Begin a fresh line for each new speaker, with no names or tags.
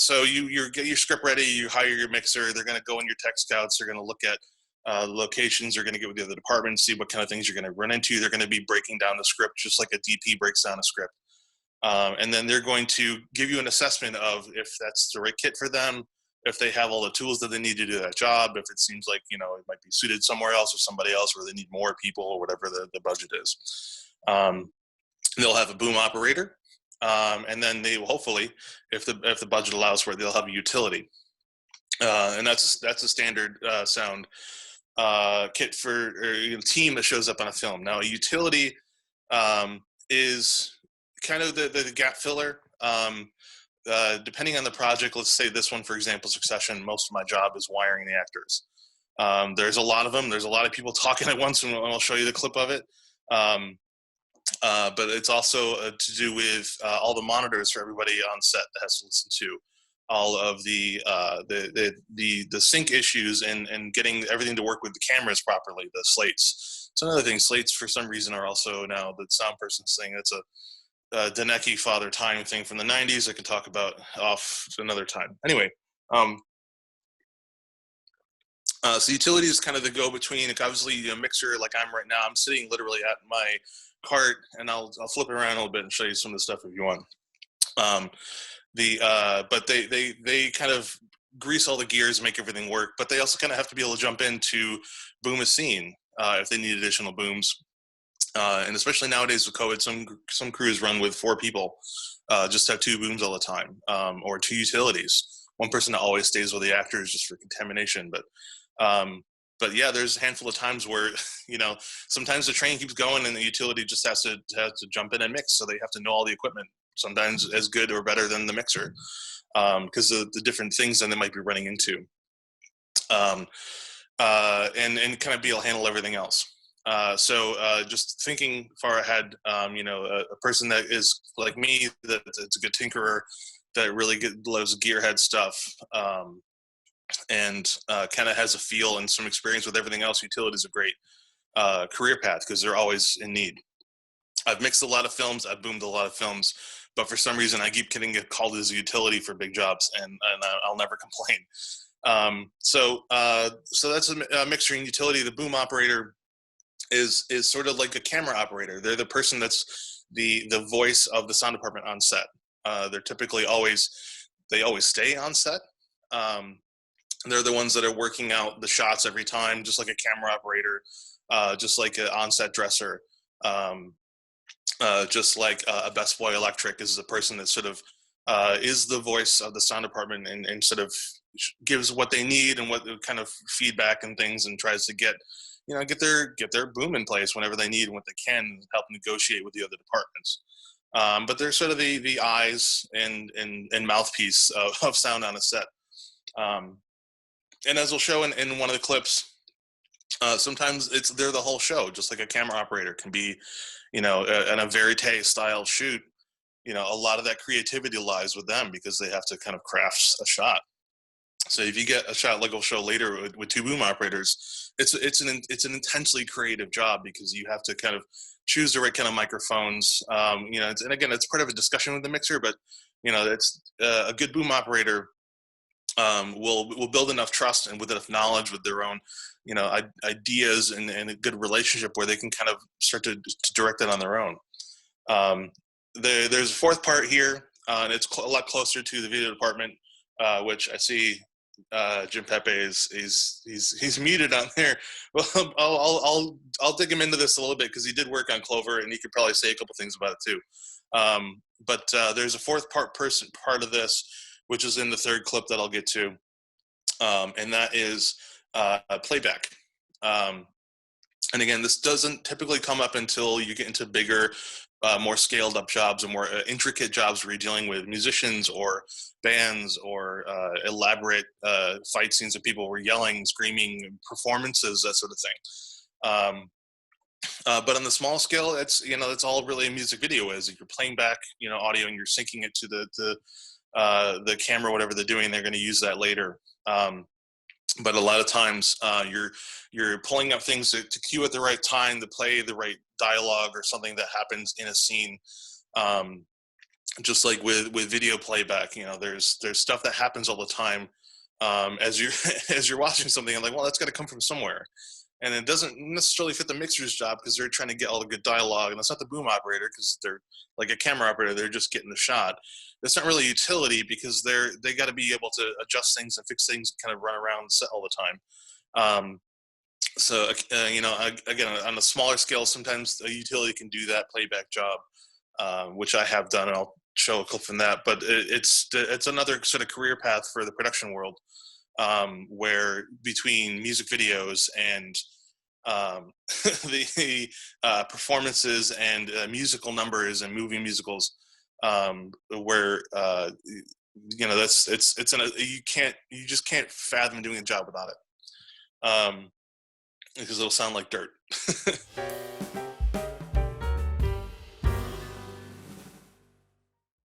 So you get your script ready, you hire your mixer, they're going to go in your tech scouts, they're going to look at locations, they're going to get with the other departments, see what kind of things you're going to run into. They're going to be breaking down the script just like a DP breaks down a script. And then they're going to give you an assessment of if that's the right kit for them, if they have all the tools that they need to do that job, if it seems like, it might be suited somewhere else or somebody else where they need more people or whatever the budget is. They'll have a boom operator. And then they will hopefully, if the budget allows for it, they'll have a utility. And that's a standard sound kit for or team that shows up on a film. Now, a utility is kind of the gap filler. Depending on the project, let's say this one, for example, Succession, most of my job is wiring the actors. There's a lot of them. There's a lot of people talking at once, and I'll show you the clip of it. But it's also to do with all the monitors for everybody on set that has to listen to all of the sync issues and getting everything to work with the cameras properly, the slates. It's another thing. Slates, for some reason, are also now the sound person's thing. It's a Danecki Father Time thing from the 90s I could talk about off another time. Anyway, so utility is kind of the go-between. Obviously, a mixer like I'm right now, I'm sitting literally at my cart, and I'll flip it around a little bit and show you some of the stuff if you want. But they kind of grease all the gears, make everything work, but they also kind of have to be able to jump in to boom a scene if they need additional booms. And especially nowadays with COVID, some crews run with 4 people, just have 2 booms all the time, or 2 utilities. One person that always stays with the actors just for contamination. But yeah, there's a handful of times where, sometimes the train keeps going and the utility just has to jump in and mix. So they have to know all the equipment, sometimes as good or better than the mixer, because of the different things that they might be running into. And kind of be able to handle everything else. So just thinking far ahead, a person that is like me, that it's a good tinkerer, that really loves gearhead stuff, and kind of has a feel and some experience with everything else. Utility is a great career path because they're always in need. I've mixed a lot of films, I've boomed a lot of films, but for some reason I keep getting called as a utility for big jobs, and I'll never complain. So that's a mixer and utility. The boom operator is sort of like a camera operator. They're the person that's the voice of the sound department on set. They're typically always stay on set. They're the ones that are working out the shots every time, just like a camera operator, just like an on-set dresser, just like a Best Boy Electric is the person that sort of is the voice of the sound department and sort of gives what they need and what kind of feedback and things, and tries to get their boom in place whenever they need and what they can, help negotiate with the other departments. But they're sort of the eyes and mouthpiece of sound on a set. And as we'll show in one of the clips, sometimes they're the whole show, just like a camera operator can be, in a verite style shoot. A lot of that creativity lies with them because they have to kind of craft a shot. So if you get a shot like we'll show later with 2 boom operators, it's an intensely creative job because you have to kind of choose the right kind of microphones. And again, it's part of a discussion with the mixer, but it's a good boom operator will build enough trust and with enough knowledge with their own ideas and a good relationship where they can kind of start to direct it on their own. There's a 4th part here, and it's a lot closer to the video department, which I see Jim Pepe he's muted on there. Well, I'll dig him into this a little bit because he did work on Clover and he could probably say a couple things about it too. But there's a 4th part of this, which is in the 3rd clip that I'll get to, and that is playback. And again, this doesn't typically come up until you get into bigger, more scaled up jobs and more intricate jobs where you're dealing with musicians or bands or elaborate fight scenes of people who are yelling, screaming, performances, that sort of thing. But on the small scale, that's all really a music video is. If you're playing back, audio and you're syncing it to the camera, whatever they're doing, they're going to use that later. But a lot of times you're pulling up things to cue at the right time, to play the right dialogue or something that happens in a scene. just like with video playback, there's stuff that happens all the time, as you as you're watching something. I'm like, well, that's got to come from somewhere, and it doesn't necessarily fit the mixer's job because they're trying to get all the good dialogue, and that's not the boom operator because they're like a camera operator. They're just getting the shot. That's not really utility because they got to be able to adjust things and fix things, and kind of run around set all the time. Um, again, on a smaller scale, sometimes a utility can do that playback job, which I have done, and I'll show a clip from that. But it's another sort of career path for the production world, where between music videos and the performances and musical numbers and movie musicals, where that's it's you just can't fathom doing a job without it, because it'll sound like dirt.